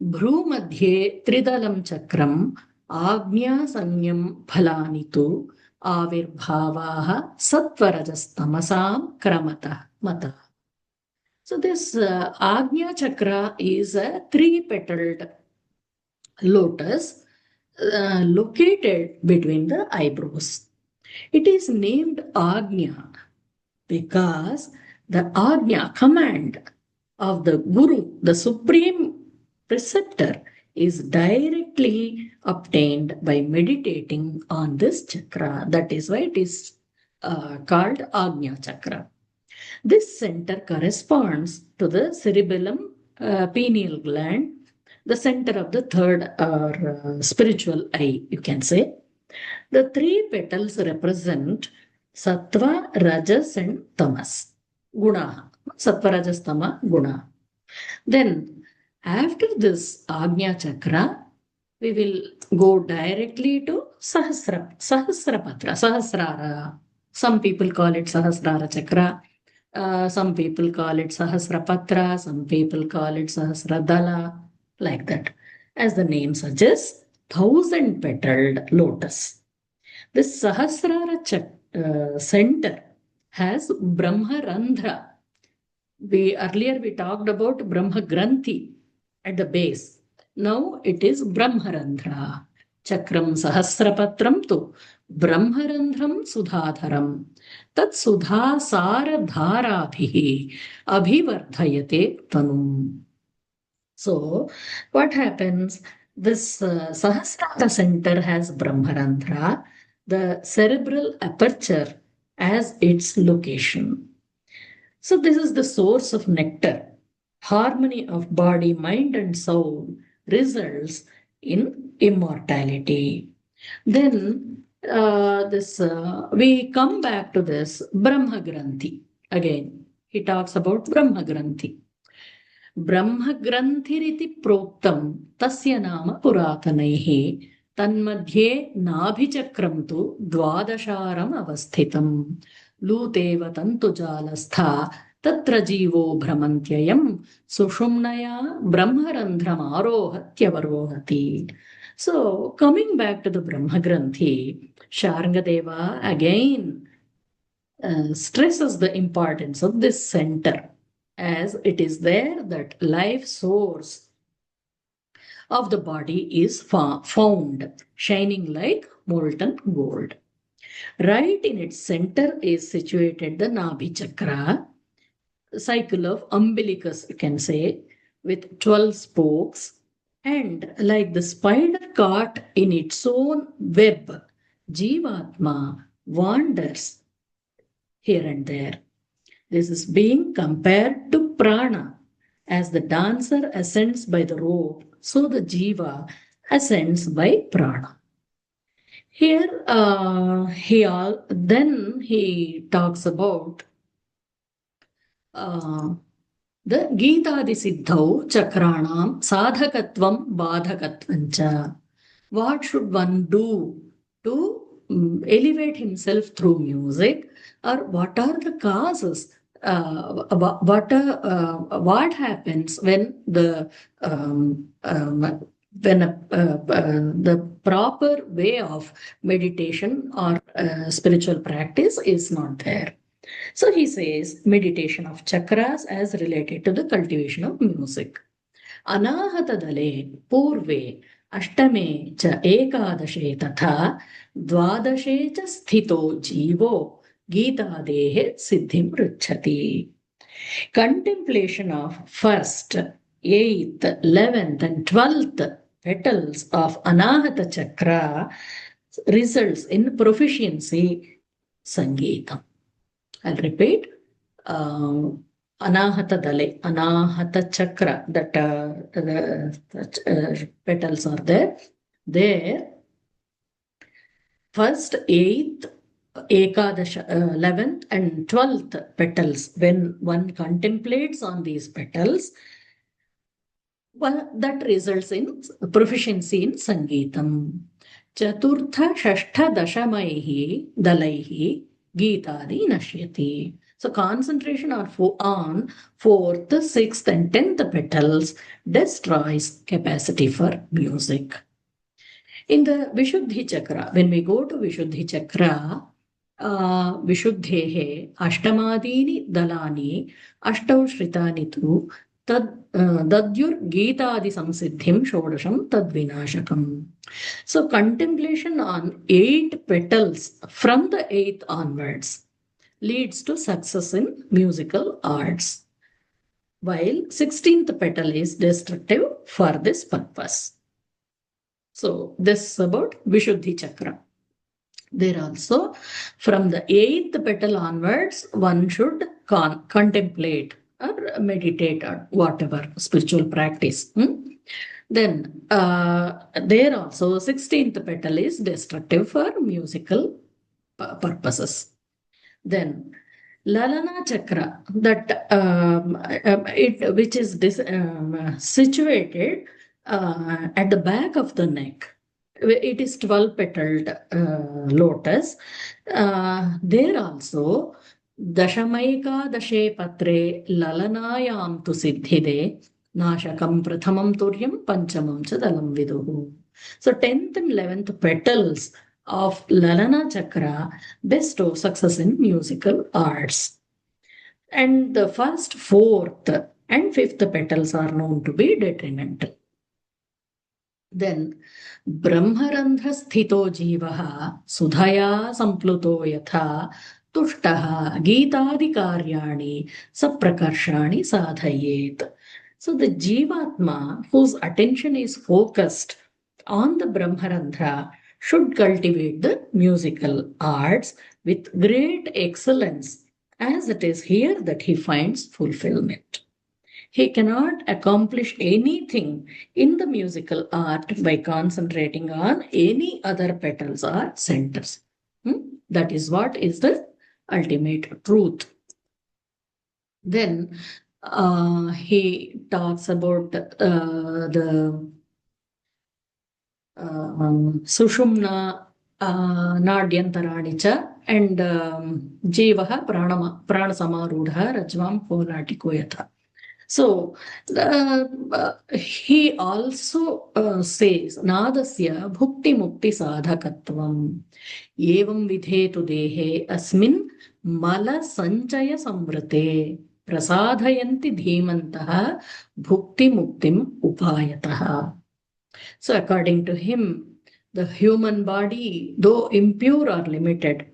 Bhru madhye tridalam chakram Agnya sanyam phalani tu avirbhavaha sattvarajastamasa kramata mata. So this Agnya chakra is a three-petaled lotus located between the eyebrows. It is named Agnya because the Agnya command of the Guru, the supreme preceptor, is directly obtained by meditating on this chakra. That is why it is called Agnya chakra. This center corresponds to the cerebellum, pineal gland, the center of the third or spiritual eye, you can say. The three petals represent Sattva, Rajas, and Tamas. Guna. Sattva, Rajas, Tama, Guna. Then, after this Agnya chakra, we will go directly to Sahasrapatra, Sahasrara. Some people call it Sahasrara chakra. Some people call it Sahasrapatra, some people call it Sahasradala, like that. As the name suggests, 1,000-petaled lotus. This Sahasrara center has Brahmarandhra. Earlier we talked about Brahma Granthi at the base. Now it is Brahmarandhra. Chakram Sahasrapatram tu Brahmarandhram Sudhadharam. Tat Sudhasara Dharabhihi Abhivardhayate Tanum. So, what happens? This Sahasrara center has Brahmarandhra, the cerebral aperture, as its location. So, this is the source of nectar. Harmony of body, mind, and soul results in immortality. Then, we come back to this Brahma Granthi. Again, he talks about Brahma Granthi. Brahma Granthiriti Proktam Tasya Nama Puratanaihi Tanmadhye Nabhichakram tu Dvadasharam Avasthitam Luteva Tantu Jalastha Tatra Jivo Brahmantyayam Sushumnaya Brahmarandhram Arohatyavarohati. So, coming back to the Brahma Granthi, Sharangadeva again stresses the importance of this center, as it is there that life source of the body is found, shining like molten gold. Right in its center is situated the Nabhi chakra, cycle of umbilicus, you can say, with 12 spokes. And like the spider caught in its own web, Jivatma wanders here and there. This is being compared to prana. As the dancer ascends by the rope, so the jiva ascends by prana. Here, then he talks about the Gitadi Siddhau Chakranam Sadhakatvam Badhakatvancha. What should one do to elevate himself through music, or what are the causes? What happens when the when the proper way of meditation or spiritual practice is not there. So he says meditation of chakras as related to the cultivation of music. अनाहतदले पूर्वे अष्टमे च एकादशे तथा द्वादशे च स्थितो जीवो गीतादेः सिद्धिं पृच्छति. Contemplation of first, 8th, 11th and 12th petals of Anahata Chakra results in proficiency Sangeetam. I'll repeat. Anahata Dale, Anahata Chakra, that the petals are there. There, first, 8th, Ekadasha, 11th and 12th petals, when one contemplates on these petals, well, that results in proficiency in Sangeetam. Chaturtha, Shashtha, Dashamaihi, Dalaihi, Geetadi Nashyati. So concentration on 4th, 6th and 10th petals destroys capacity for music. In the Vishuddhi Chakra, when we go to Vishuddhi Chakra, Vishuddhehe Ashtamadini Dalani Ashtau Shritani tu Dadyur Geetadi Samsiddhim Shodasham Tadvinashakam. So contemplation on 8 petals from the 8th onwards leads to success in musical arts, while 16th petal is destructive for this purpose. So this is about Vishuddhi Chakra. There also, from the 8th petal onwards, one should contemplate or meditate or whatever spiritual practice. Then there also 16th petal is destructive for musical purposes. Then Lalana Chakra, that which is situated at the back of the neck. It is 12-petaled lotus. There also, Dashamaika Dashe Patre Lalanayam tu Siddhide Nashakam Prathamam Turyam Panchamam Chadalam Viduhu. So 10th and 11th petals of Lalana Chakra bestow success in musical arts. And the first, 4th and 5th petals are known to be detrimental. Then Brahmarandhra sthito jivaha sudhaya sampluto yatha tushtaha gitadi karyani saprakarshani sadhayet. So the Jivatma, whose attention is focused on the Brahmarandhra, should cultivate the musical arts with great excellence, as it is here that he finds fulfillment. He cannot accomplish anything in the musical art by concentrating on any other petals or centers. That is what is the ultimate truth. Then he talks about the Sushumna Nadyantaranicha and Jevaha Pranasamarudha Rajvam Polatiko Yatha. So he also says Nadasya Bhukti Mukti Sadhakatvam Evam Vidhetu Dehe Asmin Mala Sanchaya Samvrate Prasadhayanti Dhimantaha Bhukti Muktim Upayataha. So according to him, the human body, though impure or limited,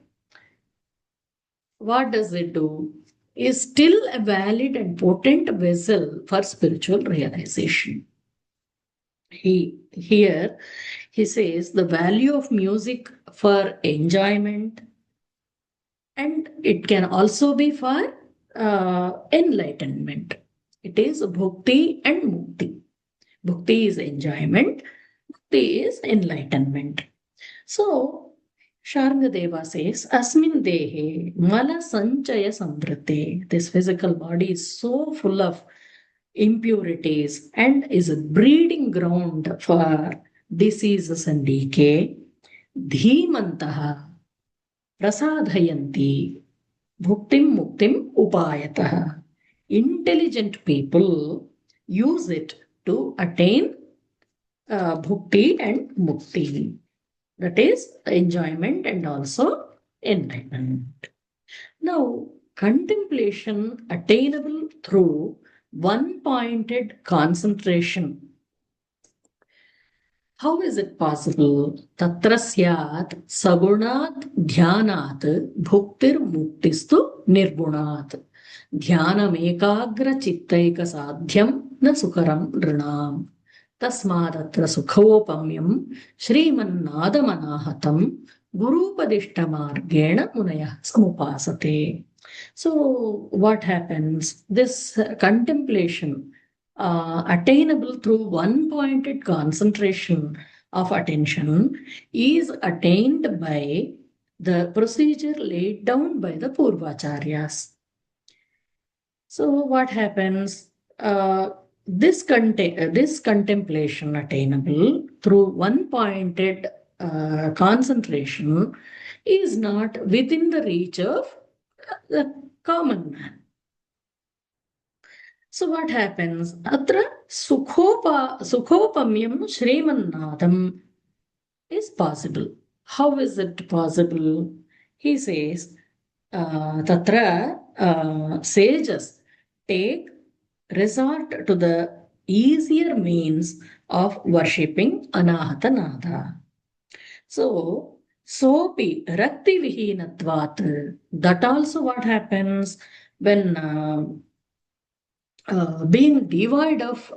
what does it do? Is still a valid and potent vessel for spiritual realization. Here he says the value of music for enjoyment, and it can also be for enlightenment. It is bhukti and mukti. Bhukti is enjoyment, mukti is enlightenment. So Sharngadeva says, Asmin Dehe Mala Sanchaya Samvrate. This physical body is so full of impurities and is a breeding ground for diseases and decay. Dhimantaha Prasadhayanti Bhuktim Muktim Upayataha. Intelligent people use it to attain bhukti and mukti. That is enjoyment and also enlightenment. Now, contemplation attainable through one-pointed concentration. How is it possible? Tatra syat sagunat dhyanat bhuktir muktistu nirgunat. Dhyanam ekagra chittaika sadhyam na sukaram nrinam. Tasmadatra sukhopamyam Srimannadamanahatam Gurupadishtamargena Munaya Samupasate. So, what happens? This contemplation, attainable through one-pointed concentration of attention, is attained by the procedure laid down by the Purvacharyas. So, what happens? This contemplation attainable through one-pointed concentration is not within the reach of the common man. So what happens? Atra sukhopamyam Srimannadam is possible. How is it possible? He says, Tatra sages take resort to the easier means of worshipping Anahatanada. So, sopi rakti vihinatvat. That also what happens when being devoid of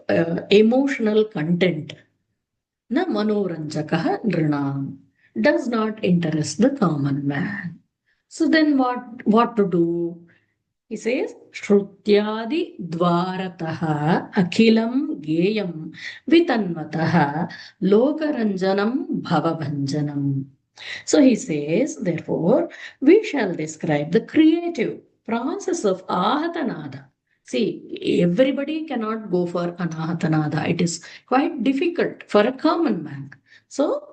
emotional content. Na manoranjakaha nrinam does not interest the common man. So then what to do? He says, Shrutyadi dvarataha akhilam geyam vitanvataha lokaranjanam bhavavanjanam. So he says, therefore, we shall describe the creative process of ahatanada. See, everybody cannot go for anahatanada. It is quite difficult for a common man. So,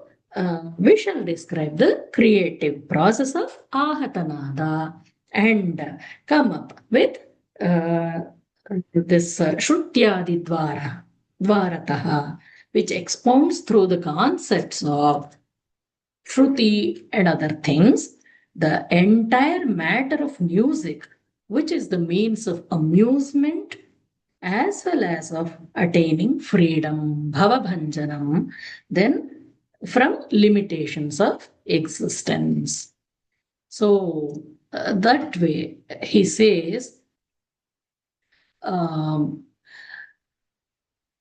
we shall describe the creative process of ahatanada and come up with this Shrutyadi Dvarataha, which expounds through the concepts of Shruti and other things, the entire matter of music, which is the means of amusement as well as of attaining freedom, bhavabhanjanam, then from limitations of existence. So, that way, he says,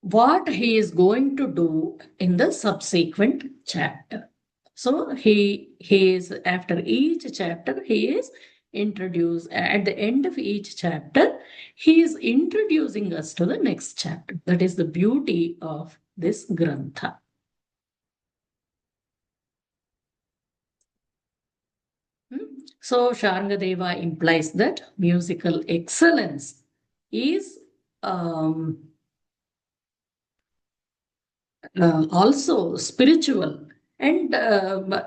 what he is going to do in the subsequent chapter. So he is, after each chapter, he is introduced, at the end of each chapter, he is introducing us to the next chapter. That is the beauty of this grantha. So Sharngadeva implies that musical excellence is also spiritual, and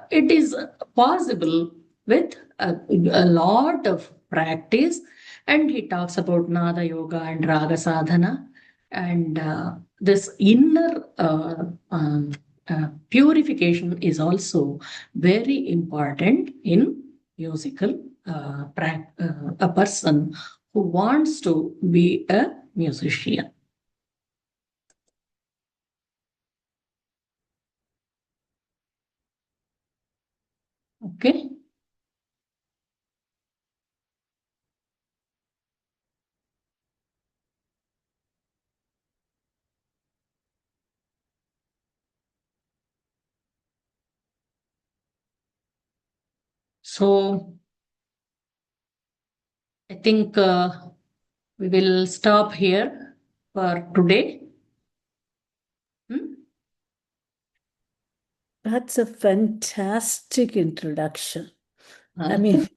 it is possible with a lot of practice. And he talks about Nada Yoga and Raga Sadhana, and this inner purification is also very important in musical a person who wants to be a musician. Okay. So I think we will stop here for today. That's a fantastic introduction. I mean,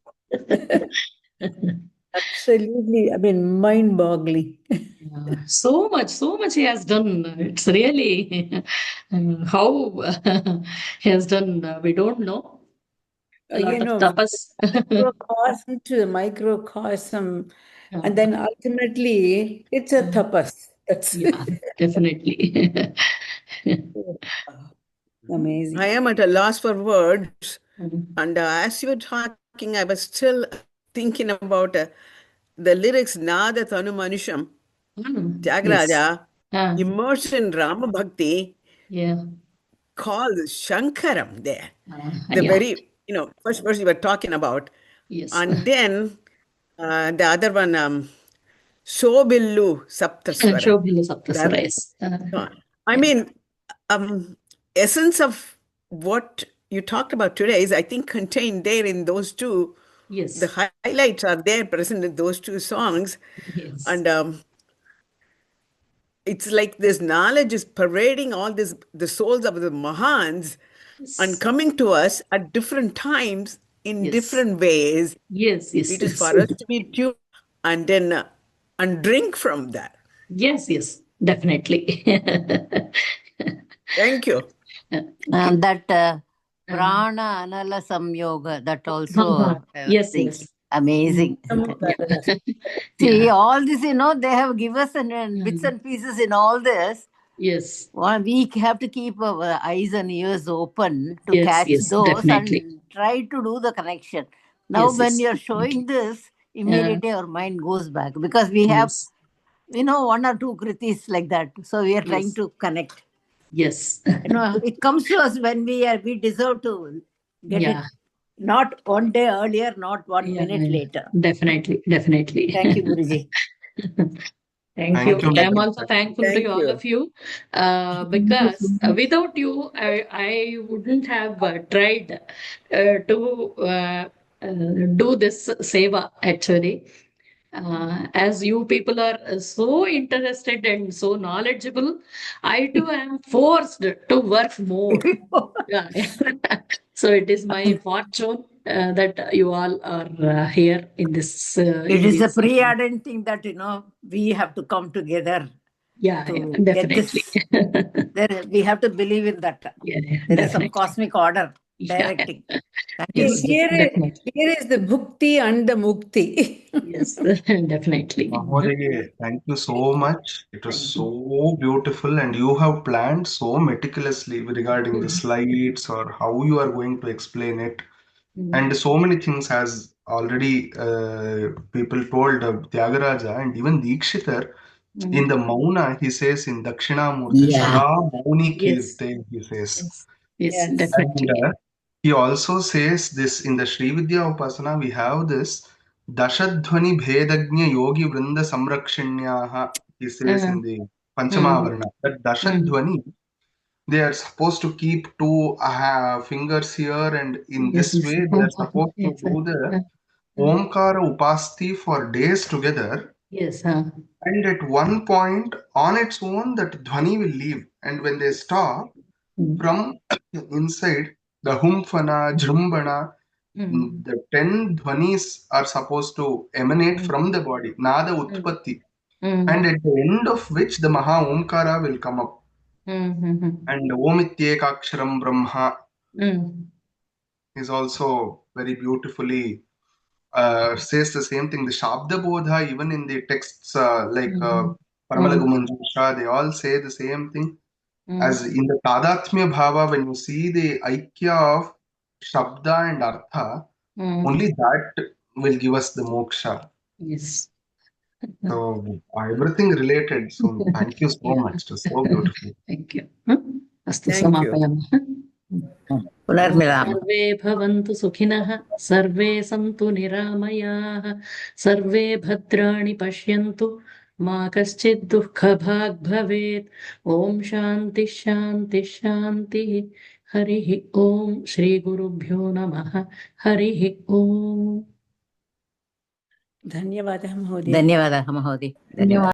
absolutely, I mean, mind-boggling. So much he has done. It's really how he has done, we don't know. A lot of tapas. Microcosm to microcosm, and then ultimately it's a tapas. That's yeah, definitely. Amazing. I am at a loss for words. Mhm. And as you were talking, I was still thinking about the lyrics Nada Tanu Manusham, Yes. Tyagaraja, Ah, immersed in Rama Bhakti, yeah. called Shankaram there. The Yeah. very, first verse you were talking about. Yes. And then the other one, Shobillu Saptaswara. Shobhila Saptaswara. That, Yes. I mean, essence of what you talked about today is, I think, contained there in those two. Yes. The highlights are there present in those two songs. Yes. And it's like this knowledge is pervading all this, the souls of the Mahans, and Yes. coming to us at different times in Yes. different ways. Yes. Yes. It is Yes. for us to be tuned and then and drink from that. Yes. Yes. Definitely. Thank you. And that prana anala samyoga, that also Yes. Yes. amazing. Yeah. See, Yeah. all this, they have given us bits and pieces in all this. Yes. Well, we have to keep our eyes and ears open to Yes. catch Yes. those Definitely. and try to do the connection. Now, Yes. when Yes. you're showing this, immediately our mind goes back because we have, Yes. one or two kritis like that. So we are trying Yes. to connect. Yes. It comes to us when we deserve to get Yeah. it. Not one day earlier, not 1 Yeah. minute later. Definitely. Definitely. Thank you, Guruji. Thank you. I am madam. also thankful to Thank all you. of you because without you, I wouldn't have tried to do this seva actually. As you people are so interested and so knowledgeable, I too am forced to work more. Yeah. So it is my fortune that you all are here in this. It is a preordained thing that, we have to come together Yeah, to get definitely. this. We have to believe in that. Yeah, There is some definitely. cosmic order Yeah. directing. Thank Yes, you. definitely. Here is the bhukti and the mukti. Yes, definitely. Mahodaya, thank you so much. It was Thank you. so beautiful, and you have planned so meticulously regarding the slides or how you are going to explain it. And so many things, as already people told Tyagaraja and even Dikshitar, in the Mauna, he says in Dakshinamurti, Yeah. Sada Mauni Yes. Kirte, he says. Yes, yes, Yes. definitely. And he also says this in the Sri Vidya Upasana, we have this Dashadhvani Bhedagnya Yogi Vrinda Samrakshinyaha, he says in the Panchamavarna. That Dashadhvani, they are supposed to keep two fingers here, and in Yes, this yes. way they are supposed to Yes, do the Omkara Upasti for days together. yes. And at one point, on its own, that Dhvani will leave. And when they stop, from inside, the Humfana, Jrumbana, the 10 dhvanis are supposed to emanate from the body, Nada Utpatti. And at the end of which the Maha Omkara will come up. And Omityekaksharam Brahma is also very beautifully says the same thing. The Shabda Bodha, even in the texts like Paramalagu Manjusha, they all say the same thing. As in the Tadatmya Bhava, when you see the Aikya of Shabda and Artha, only that will give us the moksha. Yes. So everything related. So thank you so Yeah. much. It was so beautiful. Thank you. Astu Thank you. samapayamah. Punarmilama. सर्वे भवन्तु सुखिनः सर्वे सन्तु निरामयाः सर्वे भद्राणि पश्यन्तु मा कश्चित् दुःखभाग् भवेत् ॐ शान्ति शान्ति शान्तिः हरिः ॐ श्रीगुरुभ्यो नमः हरिः ॐ धन्यवादः महोदय. धन्यवादः महोदय. धन्यवादः.